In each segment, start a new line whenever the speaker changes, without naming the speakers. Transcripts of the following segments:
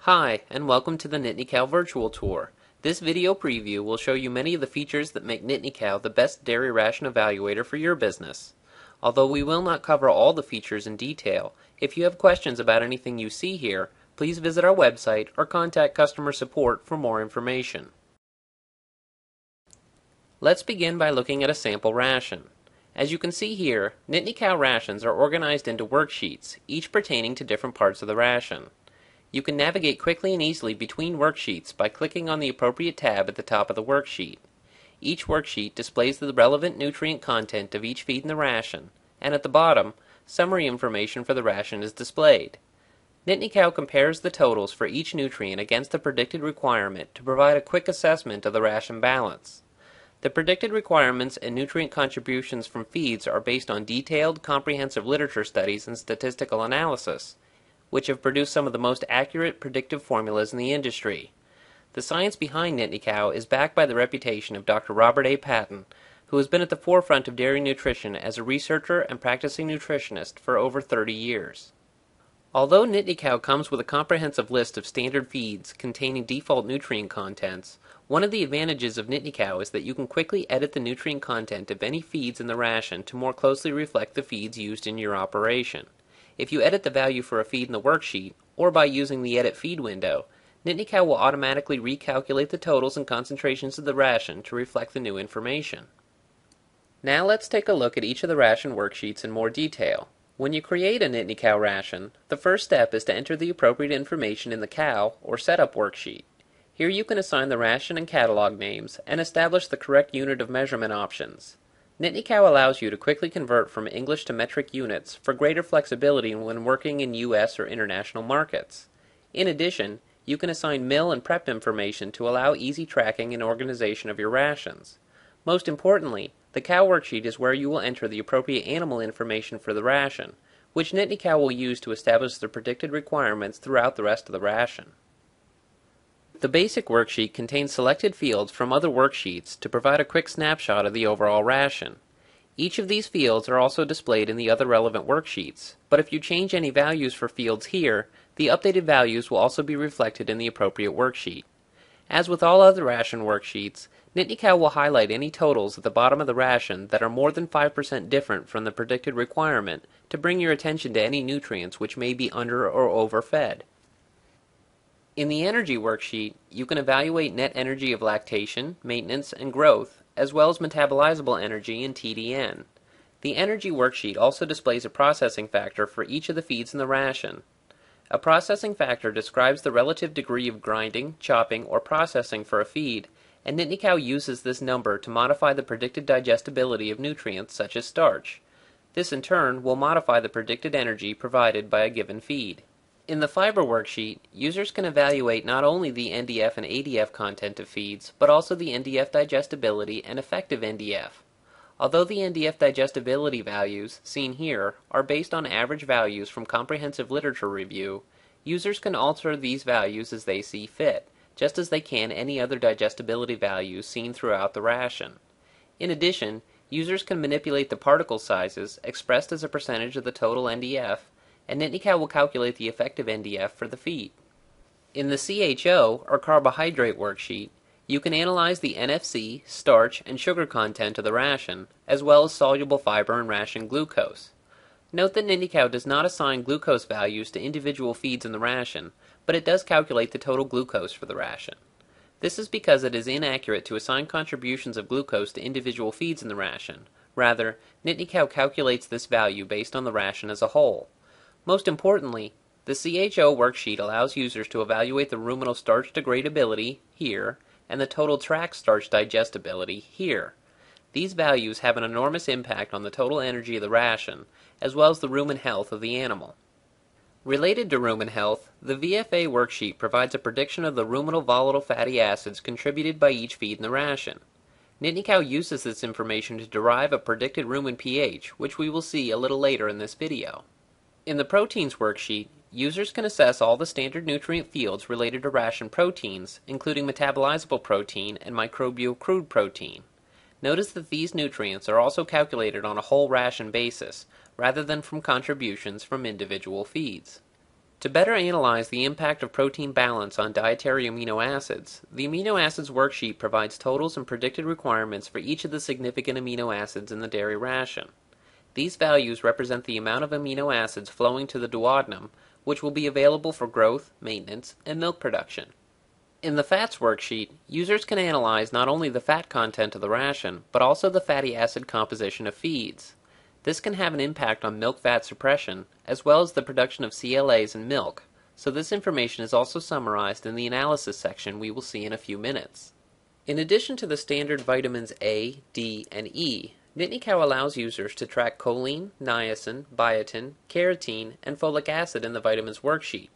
Hi, and welcome to the NittanyCow virtual tour. This video preview will show you many of the features that make NittanyCow the best dairy ration evaluator for your business. Although we will not cover all the features in detail, if you have questions about anything you see here, please visit our website or contact customer support for more information. Let's begin by looking at a sample ration. As you can see here, NittanyCow rations are organized into worksheets, each pertaining to different parts of the ration. You can navigate quickly and easily between worksheets by clicking on the appropriate tab at the top of the worksheet. Each worksheet displays the relevant nutrient content of each feed in the ration, and at the bottom, summary information for the ration is displayed. NittanyCow compares the totals for each nutrient against the predicted requirement to provide a quick assessment of the ration balance. The predicted requirements and nutrient contributions from feeds are based on detailed, comprehensive literature studies and statistical analysis, which have produced some of the most accurate predictive formulas in the industry. The science behind NittanyCow is backed by the reputation of Dr. Robert A. Patton, who has been at the forefront of dairy nutrition as a researcher and practicing nutritionist for over 30 years. Although NittanyCow comes with a comprehensive list of standard feeds containing default nutrient contents, one of the advantages of NittanyCow is that you can quickly edit the nutrient content of any feeds in the ration to more closely reflect the feeds used in your operation. If you edit the value for a feed in the worksheet, or by using the Edit Feed window, NittanyCow will automatically recalculate the totals and concentrations of the ration to reflect the new information. Now let's take a look at each of the ration worksheets in more detail. When you create a NittanyCow ration, the first step is to enter the appropriate information in the Cow or Setup worksheet. Here you can assign the ration and catalog names and establish the correct unit of measurement options. NittanyCow allows you to quickly convert from English to metric units for greater flexibility when working in U.S. or international markets. In addition, you can assign mill and prep information to allow easy tracking and organization of your rations. Most importantly, the Cow worksheet is where you will enter the appropriate animal information for the ration, which NittanyCow will use to establish the predicted requirements throughout the rest of the ration. The basic worksheet contains selected fields from other worksheets to provide a quick snapshot of the overall ration. Each of these fields are also displayed in the other relevant worksheets, but if you change any values for fields here, the updated values will also be reflected in the appropriate worksheet. As with all other ration worksheets, NittanyCow will highlight any totals at the bottom of the ration that are more than 5% different from the predicted requirement to bring your attention to any nutrients which may be under or overfed. In the Energy worksheet, you can evaluate net energy of lactation, maintenance, and growth, as well as metabolizable energy and TDN. The Energy worksheet also displays a processing factor for each of the feeds in the ration. A processing factor describes the relative degree of grinding, chopping, or processing for a feed, and NittanyCow uses this number to modify the predicted digestibility of nutrients such as starch. This in turn will modify the predicted energy provided by a given feed. In the Fiber worksheet, users can evaluate not only the NDF and ADF content of feeds, but also the NDF digestibility and effective NDF. Although the NDF digestibility values, seen here, are based on average values from comprehensive literature review, users can alter these values as they see fit, just as they can any other digestibility values seen throughout the ration. In addition, users can manipulate the particle sizes, expressed as a percentage of the total NDF, and NittanyCow will calculate the effective NDF for the feed. In the CHO, or Carbohydrate worksheet, you can analyze the NFC, starch, and sugar content of the ration, as well as soluble fiber and ration glucose. Note that NittanyCow does not assign glucose values to individual feeds in the ration, but it does calculate the total glucose for the ration. This is because it is inaccurate to assign contributions of glucose to individual feeds in the ration. Rather, NittanyCow calculates this value based on the ration as a whole. Most importantly, the CHO worksheet allows users to evaluate the ruminal starch degradability, here, and the total tract starch digestibility, here. These values have an enormous impact on the total energy of the ration, as well as the rumen health of the animal. Related to rumen health, the VFA worksheet provides a prediction of the ruminal volatile fatty acids contributed by each feed in the ration. NittanyCow uses this information to derive a predicted rumen pH, which we will see a little later in this video. In the Proteins worksheet, users can assess all the standard nutrient fields related to ration proteins, including metabolizable protein and microbial crude protein. Notice that these nutrients are also calculated on a whole ration basis, rather than from contributions from individual feeds. To better analyze the impact of protein balance on dietary amino acids, the amino acids worksheet provides totals and predicted requirements for each of the significant amino acids in the dairy ration. These values represent the amount of amino acids flowing to the duodenum, which will be available for growth, maintenance, and milk production. In the fats worksheet, users can analyze not only the fat content of the ration, but also the fatty acid composition of feeds. This can have an impact on milk fat suppression, as well as the production of CLAs in milk, so this information is also summarized in the analysis section we will see in a few minutes. In addition to the standard vitamins A, D, and E, NittanyCow allows users to track choline, niacin, biotin, carotene, and folic acid in the vitamins worksheet.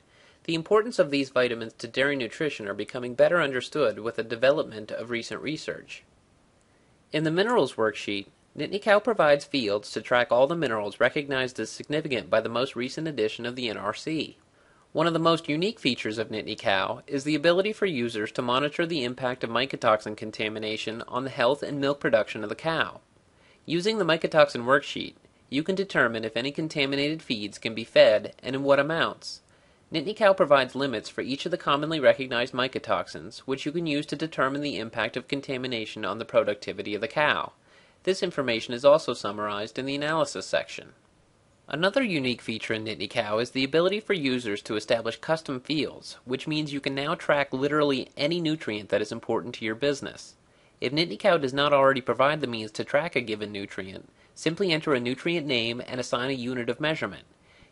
The importance of these vitamins to dairy nutrition are becoming better understood with the development of recent research. In the minerals worksheet, NittanyCow provides fields to track all the minerals recognized as significant by the most recent edition of the NRC. One of the most unique features of NittanyCow is the ability for users to monitor the impact of mycotoxin contamination on the health and milk production of the cow. Using the mycotoxin worksheet, you can determine if any contaminated feeds can be fed and in what amounts. NittanyCow provides limits for each of the commonly recognized mycotoxins, which you can use to determine the impact of contamination on the productivity of the cow. This information is also summarized in the analysis section. Another unique feature in NittanyCow is the ability for users to establish custom fields, which means you can now track literally any nutrient that is important to your business. If NittanyCow does not already provide the means to track a given nutrient, simply enter a nutrient name and assign a unit of measurement.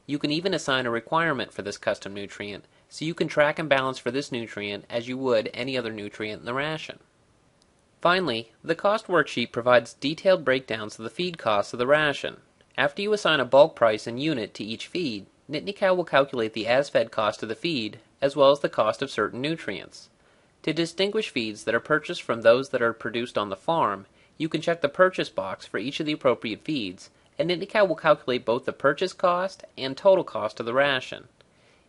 You can even assign a requirement for this custom nutrient, so you can track and balance for this nutrient as you would any other nutrient in the ration. Finally, the cost worksheet provides detailed breakdowns of the feed costs of the ration. After you assign a bulk price and unit to each feed, NittanyCow will calculate the as-fed cost of the feed, as well as the cost of certain nutrients. To distinguish feeds that are purchased from those that are produced on the farm, you can check the purchase box for each of the appropriate feeds, and NittanyCow will calculate both the purchase cost and total cost of the ration.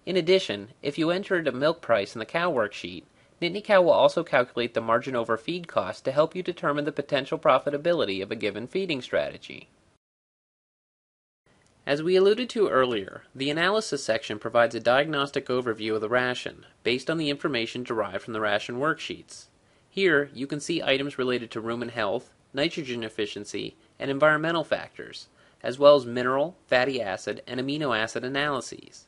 In addition, if you entered a milk price in the cow worksheet, NittanyCow will also calculate the margin over feed cost to help you determine the potential profitability of a given feeding strategy. As we alluded to earlier, the analysis section provides a diagnostic overview of the ration, based on the information derived from the ration worksheets. Here, you can see items related to rumen health, nitrogen efficiency, and environmental factors, as well as mineral, fatty acid, and amino acid analyses.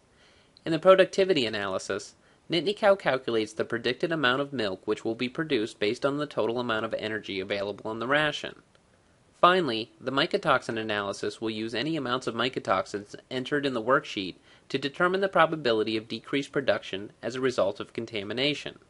In the productivity analysis, NittanyCow calculates the predicted amount of milk which will be produced based on the total amount of energy available in the ration. Finally, the mycotoxin analysis will use any amounts of mycotoxins entered in the worksheet to determine the probability of decreased production as a result of contamination.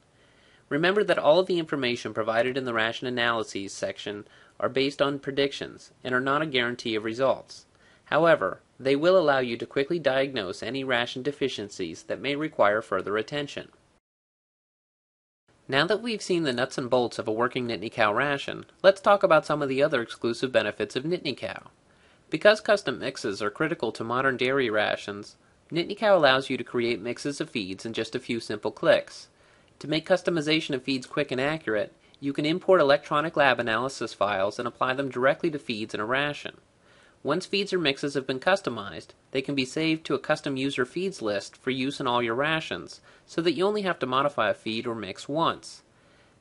Remember that all of the information provided in the ration analyses section are based on predictions and are not a guarantee of results. However, they will allow you to quickly diagnose any ration deficiencies that may require further attention. Now that we've seen the nuts and bolts of a working NittanyCow ration, let's talk about some of the other exclusive benefits of NittanyCow. Because custom mixes are critical to modern dairy rations, NittanyCow allows you to create mixes of feeds in just a few simple clicks. To make customization of feeds quick and accurate, you can import electronic lab analysis files and apply them directly to feeds in a ration. Once feeds or mixes have been customized, they can be saved to a custom user feeds list for use in all your rations, so that you only have to modify a feed or mix once.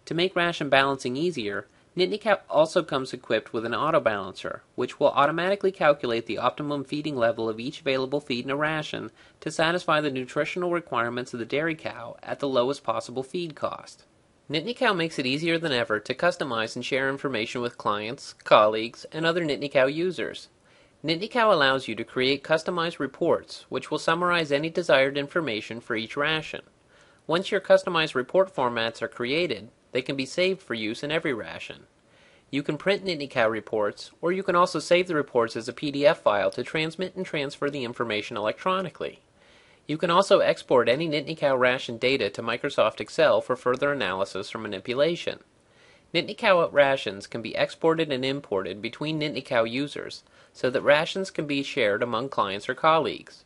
To make ration balancing easier, NittanyCow also comes equipped with an auto balancer, which will automatically calculate the optimum feeding level of each available feed in a ration to satisfy the nutritional requirements of the dairy cow at the lowest possible feed cost. NittanyCow makes it easier than ever to customize and share information with clients, colleagues, and other NittanyCow users. NittanyCow allows you to create customized reports, which will summarize any desired information for each ration. Once your customized report formats are created, they can be saved for use in every ration. You can print NittanyCow reports, or you can also save the reports as a PDF file to transmit and transfer the information electronically. You can also export any NittanyCow ration data to Microsoft Excel for further analysis or manipulation. NittanyCow rations can be exported and imported between NittanyCow users, so that rations can be shared among clients or colleagues.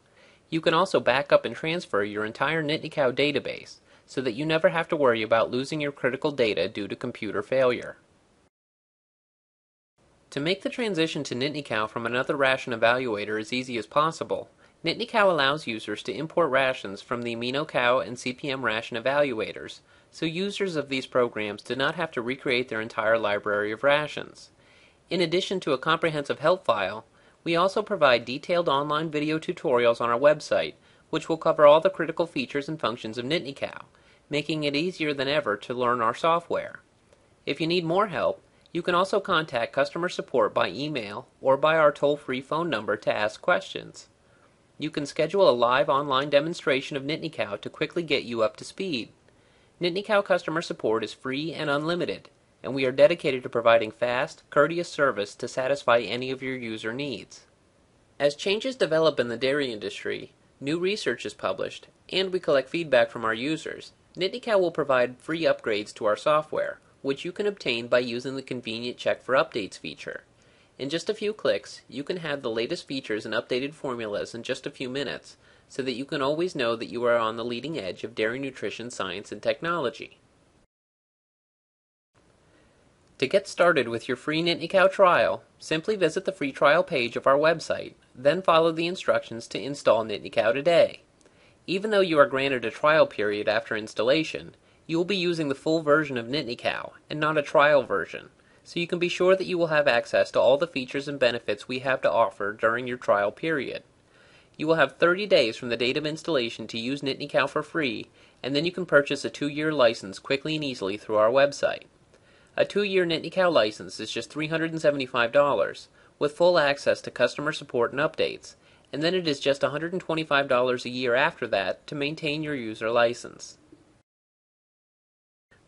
You can also back up and transfer your entire NittanyCow database, so that you never have to worry about losing your critical data due to computer failure. To make the transition to NittanyCow from another ration evaluator as easy as possible, NittanyCow allows users to import rations from the NittanyCow and CPM ration evaluators, so users of these programs do not have to recreate their entire library of rations. In addition to a comprehensive help file, we also provide detailed online video tutorials on our website, which will cover all the critical features and functions of NittanyCow, making it easier than ever to learn our software. If you need more help, you can also contact customer support by email or by our toll-free phone number to ask questions. You can schedule a live online demonstration of NittanyCow to quickly get you up to speed. NittanyCow customer support is free and unlimited, and we are dedicated to providing fast, courteous service to satisfy any of your user needs. As changes develop in the dairy industry, new research is published, and we collect feedback from our users, NittanyCow will provide free upgrades to our software, which you can obtain by using the convenient Check for Updates feature. In just a few clicks, you can have the latest features and updated formulas in just a few minutes, so that you can always know that you are on the leading edge of dairy nutrition science and technology. To get started with your free NittanyCow trial, simply visit the free trial page of our website, then follow the instructions to install NittanyCow today. Even though you are granted a trial period after installation, you will be using the full version of NittanyCow and not a trial version, so you can be sure that you will have access to all the features and benefits we have to offer during your trial period. You will have 30 days from the date of installation to use NittanyCow for free, and then you can purchase a 2-year license quickly and easily through our website. A 2-year NittanyCow license is just $375, with full access to customer support and updates, and then it is just $125 a year after that to maintain your user license.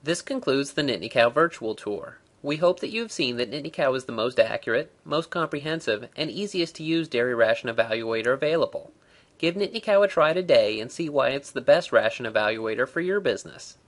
This concludes the NittanyCow virtual tour. We hope that you have seen that NittanyCow is the most accurate, most comprehensive, and easiest to use dairy ration evaluator available. Give NittanyCow a try today and see why it's the best ration evaluator for your business.